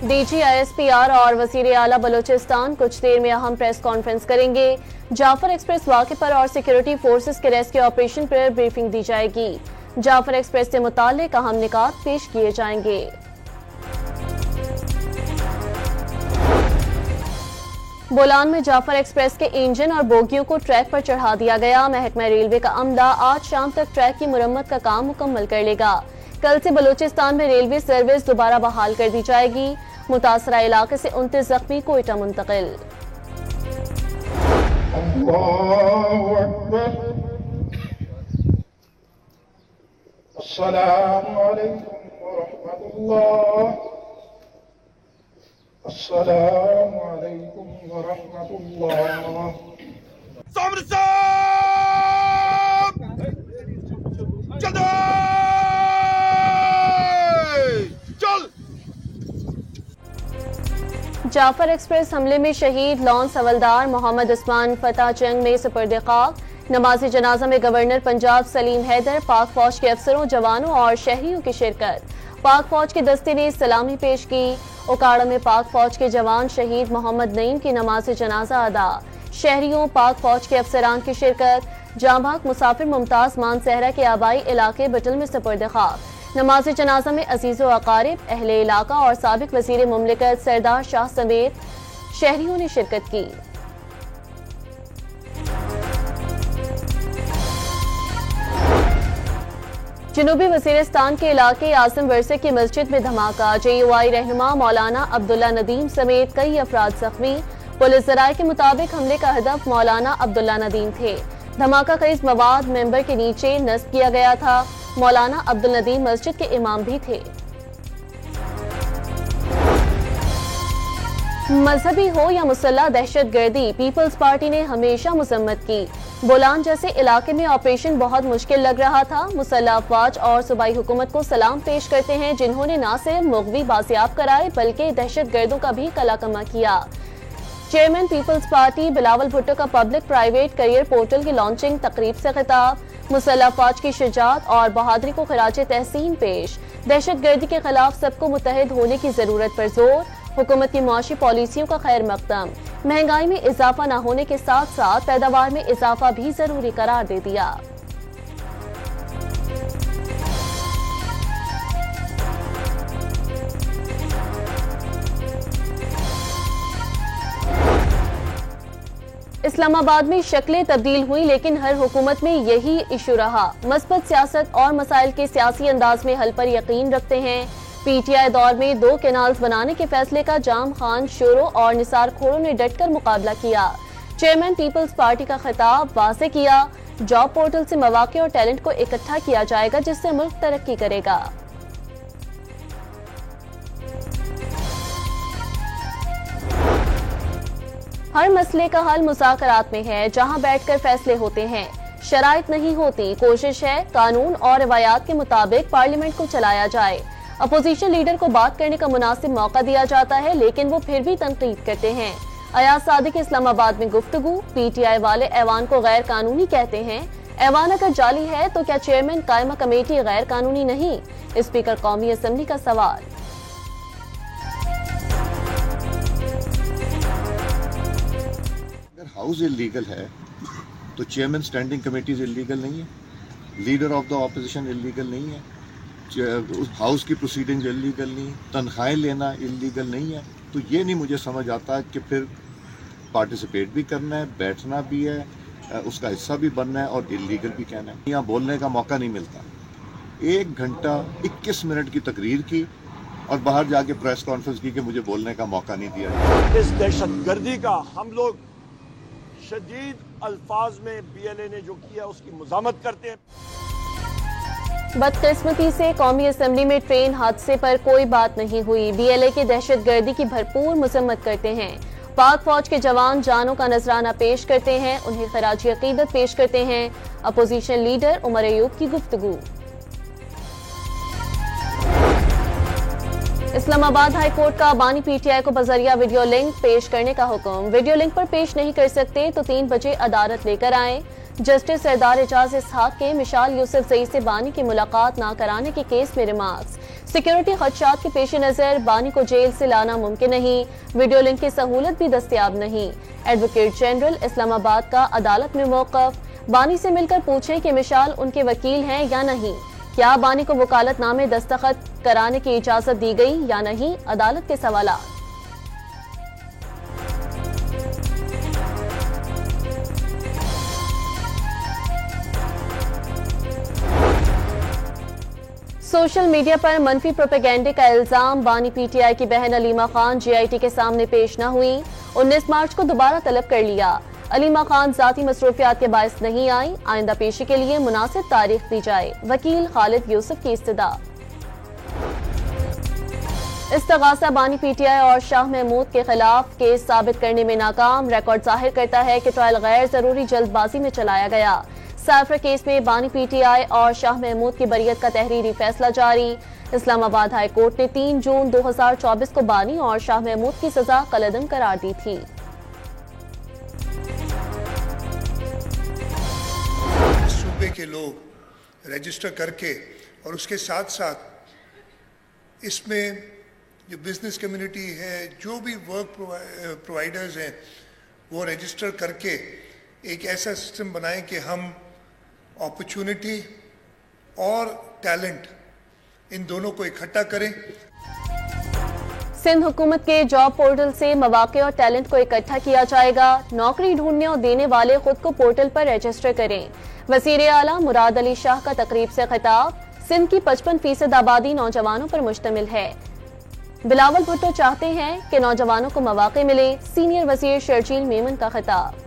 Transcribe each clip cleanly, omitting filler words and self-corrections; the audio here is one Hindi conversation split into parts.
DGISPR और वज़ीर आला बलूचिस्तान कुछ देर में अहम प्रेस कॉन्फ्रेंस करेंगे। जाफर एक्सप्रेस वाक़े पर और सिक्योरिटी फोर्सेस के रेस्क्यू ऑपरेशन पर ब्रीफिंग दी जाएगी। जाफर एक्सप्रेस से मुताल्लिक अहम निकात पेश किए जाएंगे। बोलान में जाफर एक्सप्रेस के इंजन और बोगियों को ट्रैक पर चढ़ा दिया गया। महकमा रेलवे का अमला आज शाम तक ट्रैक की मुरम्मत का काम मुकम्मल कर लेगा। कल से बलूचिस्तान में रेलवे सर्विस दोबारा बहाल कर दी जाएगी। मुतासरा इलाके से 29 जख्मी कोयटा मुंतकिल। अस्सलामु अलैकुम वरहमतुल्लाह। अस्सलामु अलैकुम वरहमतुल्लाह। सामने साहब चल। जाफर एक्सप्रेस हमले में शहीद लॉन्स हवलदार मोहम्मद उस्मान फतह जंग में सुपर्द खाक। नमाज़े जनाजा में गवर्नर पंजाब सलीम हैदर, पाक फौज के अफसरों, जवानों और शहरियों की शिरकत। पाक फौज के दस्ते ने सलामी पेश की। उकाड़ा में पाक फौज के जवान शहीद मोहम्मद नईम की नमाज़े जनाजा अदा। शहरियों, पाक फौज के अफसरान की शिरकत। जांबाग मुसाफिर मुमताज मान सहरा के आबाई इलाके बटल में सुपर्द खाक। नमाज़े जनाजा में अजीज़ो अकारिब, अहले इलाका और साबिक वज़ीर मुमलिकत सरदार शाह समेत शहरियों ने शिरकत की। जनूबी वज़ीरिस्तान के इलाके आज़म वरसे की मस्जिद में धमाका। JUI रहनुमा मौलाना अब्दुल्ला नदीम समेत कई अफराद जख्मी। पुलिस ज़राए के मुताबिक हमले का हदफ मौलाना अब्दुल्ला नदीम थे। धमाका खरीज मवाद मेंबर के नीचे नस्ब किया गया था। मौलाना अब्दुल नदीम मस्जिद के इमाम भी थे। मजहबी हो या मुसल्लह दहशत गर्दी, पीपल्स पार्टी ने हमेशा मजम्मत की। बोलान जैसे इलाके में ऑपरेशन बहुत मुश्किल लग रहा था। मुसल्लह अफवाज और सूबाई हुकूमत को सलाम पेश करते हैं, जिन्होंने न सिर्फ मुग़वी बाजियाब कराए बल्कि दहशत गर्दों का भी कलाकमा किया। Chairman peoples party Bilawal Bhutto का पब्लिक प्राइवेट करियर पोर्टल की लॉन्चिंग तकरीब से खिताब। मुसल्लह अफवाज की शुजाअत और बहादुरी को खराज तहसीन पेश। दहशत गर्दी के खिलाफ सबको मुत्तहिद होने की जरूरत पर जोर। हुकूमत की मुआशी पॉलिसियों का खैर मकदम। महंगाई में इजाफा न होने के साथ साथ पैदावार में इजाफा भी जरूरी करार दे दिया। इस्लामाबाद में शक्लें तब्दील हुई, लेकिन हर हुकूमत में यही इशू रहा। मस्बत सियासत और मसाइल के सियासी अंदाज में हल पर यकीन रखते हैं। PTI दौर में 2 कैनाल्स बनाने के फैसले का जाम खान शोरों और निसार खोरों ने डटकर मुकाबला किया। चेयरमैन पीपल्स पार्टी का खिताब वाज़ेह किया। जॉब पोर्टल से मौके और टैलेंट को इकट्ठा किया जाएगा, जिससे मुल्क तरक्की करेगा। हर मसले का हल मुज़ाकरात में है, जहां बैठकर फैसले होते हैं। शराइत नहीं होती, कोशिश है कानून और रवायात के मुताबिक पार्लियामेंट को चलाया जाए। अपोजिशन लीडर को बात करने का मुनासिब मौका दिया जाता है, लेकिन वो फिर भी तनकीद करते हैं। अयाज सादिक इस्लामाबाद में गुफ्तगू। PTI वाले ऐवान को गैर कानूनी कहते हैं। ऐवान अगर जाली है तो क्या चेयरमैन कायमा कमेटी गैर कानूनी नहीं? स्पीकर कौमी असेंबली का सवाल। अगर हाउस इल्लीगल है तो चेयरमैन स्टैंडिंग कमेटीज इल्लीगल नहीं है, leader of the opposition illegal नहीं है, उस हाउस की प्रोसीडिंग्स इल्लीगल नहीं, तनख्वाहें लेना इल्लीगल नहीं है। तो ये नहीं मुझे समझ आता कि फिर पार्टिसिपेट भी करना है, बैठना भी है, उसका हिस्सा भी बनना है और इल्लीगल भी कहना है। यहाँ बोलने का मौका नहीं मिलता। 1 घंटा 21 मिनट की तकरीर की और बाहर जाके प्रेस कॉन्फ्रेंस की कि मुझे बोलने का मौका नहीं दिया। इस दहशतगर्दी का हम लोग शदीद अल्फाज में BLA ने जो किया उसकी मज़ामत करते हैं। बदकिस्मती से कौमी असेंबली में ट्रेन हादसे पर कोई बात नहीं हुई। BLA की दहशतगर्दी की भरपूर मजम्मत करते हैं। पाक फौज के जवान जानों का नजराना पेश करते हैं, उन्हें खराजी अकीदत पेश करते हैं। अपोजिशन लीडर उमर अयूब की गुफ्तगू। इस्लामाबाद हाई कोर्ट का बानी PTI को बजरिया वीडियो लिंक पेश करने का हुक्म। वीडियो लिंक पर पेश नहीं कर सकते तो 3 बजे अदालत लेकर आएं। जस्टिस सरदार एजाज इसहाक के मिशाल यूसुफ जई से बानी की मुलाकात न कराने के केस में रिमार्क्स। सिक्योरिटी खदशात के पेश नजर बानी को जेल से लाना मुमकिन नहीं, वीडियो लिंक की सहूलत भी दस्तयाब नहीं। एडवोकेट जनरल इस्लामाबाद का अदालत में मौक़िफ़, बानी से मिलकर पूछें कि मिशाल उनके वकील हैं या नहीं, क्या बानी को वकालतनामे दस्तखत कराने की इजाजत दी गई या नहीं, अदालत के सवालात। सोशल मीडिया पर मनफी प्रोपेगेंडे का इल्जाम, बानी पीटीआई की बहन अलीमा खान जीआईटी के सामने पेश न हुई, 19 मार्च को दोबारा तलब कर लिया। अलीमा खान जाती मसरूफियात के बायस नहीं आई, आइंदा पेशी के लिए मुनासिब तारीख दी जाए, वकील खालिद यूसुफ की इस्तदा। इस्तगासा बानी पीटीआई और शाह महमूद के खिलाफ केस साबित करने में नाकाम, रिकॉर्ड जाहिर करता है कि ट्रायल गैर जरूरी जल्दबाजी में चलाया गया। साफरा केस में बानी पीटीआई और शाह महमूद की बरियत का तहरीरी फैसला जारी। इस्लामाबाद हाई कोर्ट ने 3 जून 2024 को बानी और शाह महमूद की सजा कलअदम करार दी थी। सूबे के लोग रजिस्टर करके और उसके साथ साथ इसमें जो बिजनेस कम्युनिटी है, जो भी वर्क प्रोवाइडर्स हैं, वो रजिस्टर करके एक ऐसा सिस्टम बनाएं कि हम अपॉर्चुनिटी और टैलेंट इन दोनों को इकट्ठा करें। सिंध हुकूमत के जॉब पोर्टल से मौके और टैलेंट को इकट्ठा किया जाएगा, नौकरी ढूंढने और देने वाले खुद को पोर्टल पर रजिस्टर करें। वज़ीर आला मुराद अली शाह का तकरीब से खिताब, सिंध की 55% आबादी नौजवानों पर मुश्तमिल है। बिलावल भुट्टो चाहते हैं कि नौजवानों को मौके मिले, सीनियर वज़ीर शर्जील मेमन का खिताब।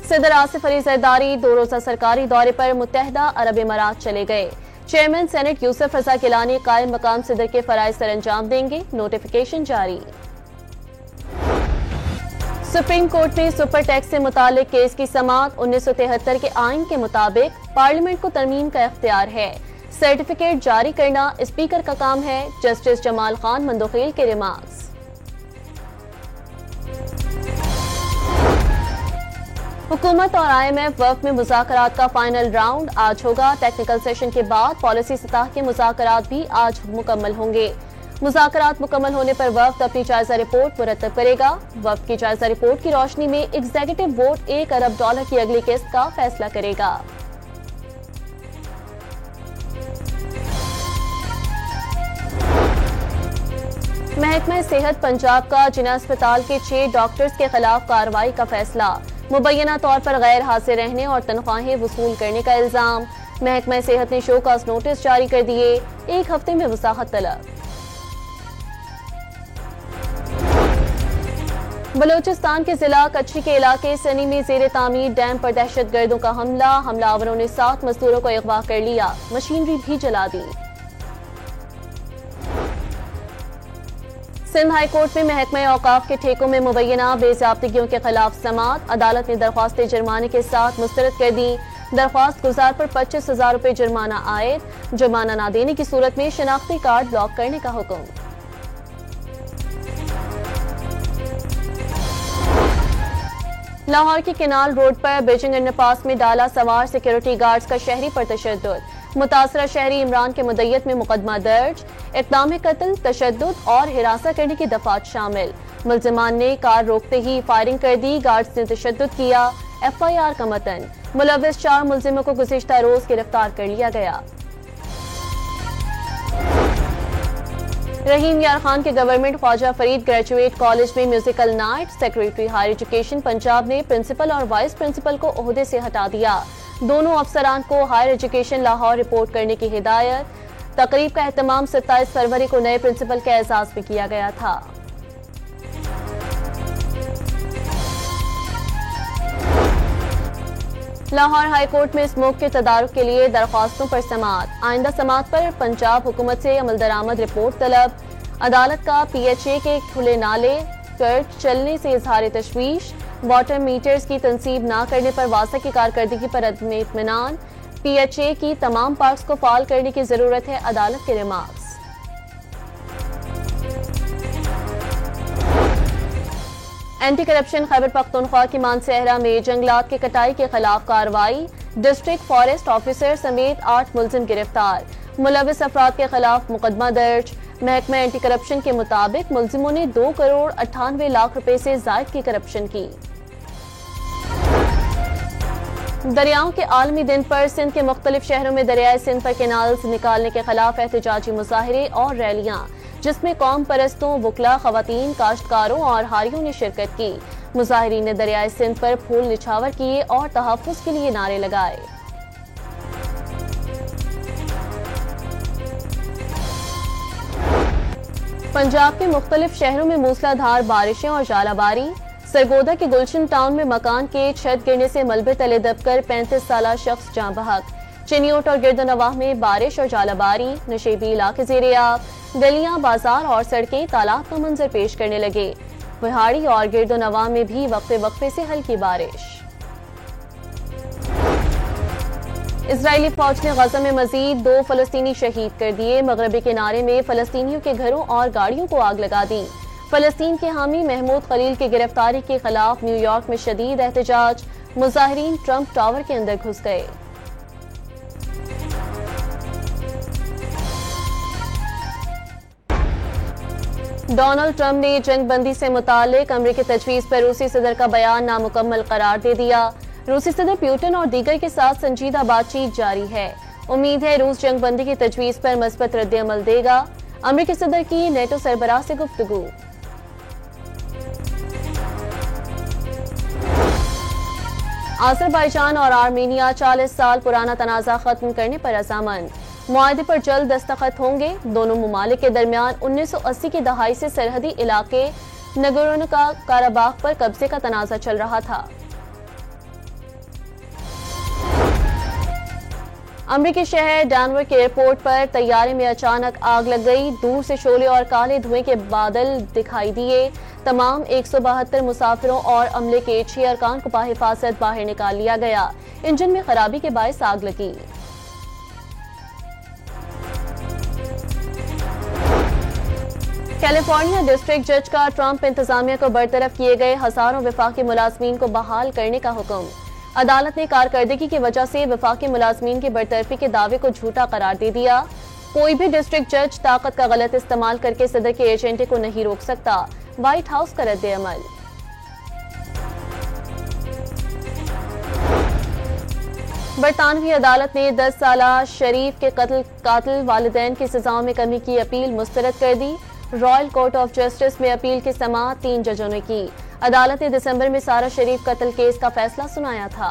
सदर आसिफ अली जरदारी 2 रोज़ा सरकारी दौरे पर मुत्तहदा अरब इमारात चले गए। चेयरमैन सेनेट यूसुफ रजा गिलानी कायम मकाम सदर के फराइज सर अंजाम देंगे, नोटिफिकेशन जारी। सुप्रीम कोर्ट में सुपर टैक्स से मुतालिक केस की समाअत, 1973 के आइन के मुताबिक पार्लियामेंट को तरमीम का इख्तियार है, सर्टिफिकेट जारी करना स्पीकर का काम है, जस्टिस जमाल खान मंदोखेल के रिमार्क्स। हुकूमत और IMF वफ़द में मुज़ाकरात का फाइनल राउंड आज होगा। टेक्निकल सेशन के बाद पॉलिसी सतह के मुज़ाकरात भी आज मुकम्मल होंगे। मुज़ाकरात मुकम्मल होने पर वफ़द अपनी जायजा रिपोर्ट मुरतब करेगा। वफ़द की जायजा रिपोर्ट की रोशनी में एग्जीक्यूटिव बोर्ड $1 अरब की अगली किस्त का फैसला करेगा। महकमा सेहत पंजाब का जिना अस्पताल के 6 डॉक्टर्स के खिलाफ कार्रवाई का फैसला, मुबैना तौर पर गैर हाजिर रहने और तनख्वाहें वसूल करने का इल्जाम। महकमा सेहत ने शोकाज नोटिस जारी कर दिए, 1 हफ्ते में वसाहत तलब। बलोचिस्तान के जिला कच्छी के इलाके सनी में जेर तामीर डैम पर दहशतगर्दों का हमला, हमलावरों ने 7 मजदूरों को अगवा कर लिया, मशीनरी भी जला दी। सिंध हाई कोर्ट में महकमा औकाफ के ठेकों में मुबैना बेज़ाब्तिगियों के खिलाफ समाअत, अदालत ने दरख्वास्तें जुर्माने के साथ मुस्तरद कर दी। दरख्वास्त गुजार पर 25,000 रुपए जुर्माना आयद, जुर्माना न देने की सूरत में शनाख्ती कार्ड ब्लॉक करने का हुक्म। लाहौर की किनाल रोड पर बीजिंग अंडरपास में डाला सवार सिक्योरिटी गार्ड्स का शहरी पर तशद्दुद, मुतासरा शहरी इमरान के मुद्दत में मुकदमा दर्ज, इक़दाम कत्ल, तशद्दुद और हिरासा करने की दफात शामिल। मुल्जिमान ने कार रोकते ही फायरिंग कर दी, गार्ड्स ने तशद्दुद किया, FIR का मतन। मुलव्विस 4 मुल्जिमों को गुज़िश्ता रोज गिरफ्तार कर लिया गया। रहीम यार खान के government Khwaja Farid graduate college में musical night, secretary higher education Punjab ने प्रिंसिपल और वाइस प्रिंसिपल को ओहदे से हटा दिया। दोनों अफसरान को हायर एजुकेशन लाहौर रिपोर्ट करने की हिदायत। तकरीब का एहतमाम 27 फरवरी को नए प्रिंसिपल के एजाज में किया गया था। लाहौर हाई कोर्ट में स्मोक के तदारुक के लिए दरख्वास्तों पर समाअत, आइंदा समाअत पर पंजाब हुकूमत से अमल दरामद रिपोर्ट तलब। अदालत का PHA के खुले नाले कर चलने से इजहार तशवीश, वाटर मीटर्स की तनसीब न करने पर वासा की कारकर्दगी पर अदम इत्मीनान, PHA की तमाम पार्क्स को फाल करने की जरूरत है, अदालत के remarks. Anti corruption Khyber Pakhtunkhwa की मानसहरा में जंगलात की कटाई के खिलाफ कार्रवाई, डिस्ट्रिक्ट फॉरेस्ट ऑफिसर समेत 8 मुलजिम गिरफ्तार, मुलविस अफराद के खिलाफ मुकदमा दर्ज। महकमा एंटी करप्शन के मुताबिक मुलजिमों ने 2 करोड़ 98 लाख रुपए से जायद की करप्शन की। दरियाओं के आलमी दिन पर सिंध के मुख्तलिफ शहरों में दरियाए सिंध पर कैनाल्स निकालने के खिलाफ एहतजाजी मुजाहिरे और रैलियां, जिसमें कौम परस्तों, वकला, खवातीन, काश्तकारों और हारियों ने शिरकत की। मुजाहिरीन ने दरियाए सिंध पर फूल निछावर किए और तहफ्फुज के लिए नारे लगाए। पंजाब के मुख्तलिफ शहरों में मूसलाधार बारिशें और जालाबारी। सरगोदा के गुलशन टाउन में मकान के छत गिरने से मलबे तले दबकर 35 साला शख्स जान बहक। चिनियोट और गिरदोनवाह में बारिश और जालाबारी, नशेबी इलाके ज़ेरे-आब, गलियां, बाजार और सड़कें तालाब का मंजर पेश करने लगे। बिहाड़ी और गिरदोनवाह में भी वक्फे वक्फे से हल्की बारिश। इजरायली फौज ने गजा में मजीद 2 फलस्तीनी शहीद कर दिए। मगरबी किनारे में फलस्तीनियों के घरों और गाड़ियों को आग लगा दी। फलस्तीन के हामी महमूद खलील की गिरफ्तारी के खिलाफ न्यूयॉर्क में शदीद एहतजाज। मुजाहिरीन ट्रंप टावर के अंदर घुस गए। डोनाल्ड ट्रंप ने जंगबंदी से मुतालिक अमरीकी तजवीज़ पर रूसी सदर का बयान नामुकम्मल करार दे दिया। रूसी सदर पुतिन और दीगर के साथ संजीदा बातचीत जारी है। उम्मीद है रूस जंगबंदी की तजवीज़ पर मस्बत रद्द-ए-अमल देगा। अमरीकी सदर की नेटो सरबराह से गुफ्तगू। अज़रबैजान और आर्मीनिया 40 साल पुराना तनाज़ा खत्म करने पर रज़ामंद। मुआहदे पर जल्द दस्तखत होंगे। दोनों ममालिक के दरमियान 1980 की दहाई से सरहदी इलाके नगोर्नो काराबाख पर कब्जे का तनाज़ा चल रहा था। अमरीकी शहर डैनवर के एयरपोर्ट पर तैयारे में अचानक आग लग गई। दूर से शोले और काले धुएं के बादल दिखाई दिए। तमाम 172 मुसाफिरों और अमले के 6 अरकान को बाहिफाजत बाहर निकाल लिया गया। इंजन में खराबी के बायस आग लगी। कैलिफोर्निया डिस्ट्रिक्ट जज का ट्रंप इंतजामिया को बरतरफ किए गए हजारों वफाकी मुलाजमीन को बहाल करने का हुक्म। अदालत ने कारकर्दगी की वजह से वफाकी मुलाजमीन की बरतरफी के दावे को झूठा करार दे दिया। कोई भी डिस्ट्रिक्ट जज ताकत का गलत इस्तेमाल करके सदर के एजेंडे को नहीं रोक सकता। व्हाइट हाउस का रद्द-ए-अमल। बरतानवी अदालत ने 10 साला शरीफ के कातिल वालिदैन की सजाओं में कमी की अपील मुस्तरद कर दी। रॉयल कोर्ट ऑफ जस्टिस में अपील की समाअत 3 जजों ने की। अदालत ने दिसंबर में सारा शरीफ कत्ल केस का फैसला सुनाया था।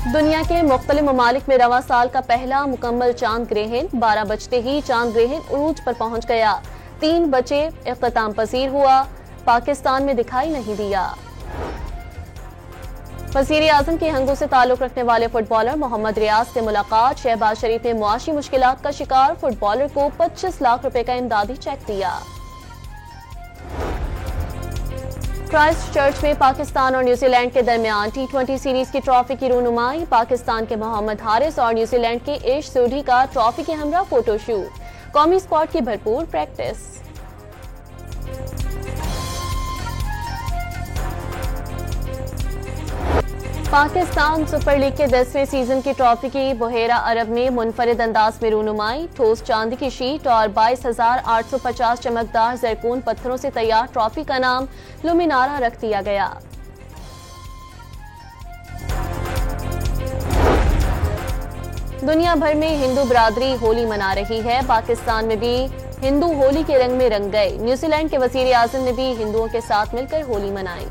दुनिया के मुख्तलिफ ममालिक में रवा साल का पहला मुकम्मल चांद ग्रहण 12 बजते ही चांद ग्रहण उरूज पर पहुंच गया। 3 बजे इख्तिताम पजीर हुआ। पाकिस्तान में दिखाई नहीं दिया। वज़ीर आज़म के हंगों से ताल्लुक रखने वाले फुटबॉलर मोहम्मद रियाज से मुलाकात। शहबाज शरीफ ने मुआशी मुश्किलात का शिकार फुटबॉलर को 25 लाख रुपए का इमदादी चेक दिया। क्राइस्ट चर्च में पाकिस्तान और न्यूजीलैंड के दरमियान T20 सीरीज की ट्रॉफी की रूनुमाई। पाकिस्तान के मोहम्मद हारिस और न्यूजीलैंड के एश सोढी का ट्रॉफी के हमरा फोटोशूट। कौमी स्क्वाड की भरपूर प्रैक्टिस। पाकिस्तान सुपर लीग के 10वें सीजन की ट्रॉफी की बुहेरा अरब में मुनफरिद अंदाज में रूनुमाई। ठोस चांदी की शीट और 22,850 चमकदार जरकून पत्थरों से तैयार ट्रॉफी का नाम लुमिनारा रख दिया गया। दुनिया भर में हिंदू बिरादरी होली मना रही है। पाकिस्तान में भी हिंदू होली के रंग में रंग गए। न्यूजीलैंड के वजीर आज़म ने भी हिंदुओं के साथ मिलकर होली मनाई।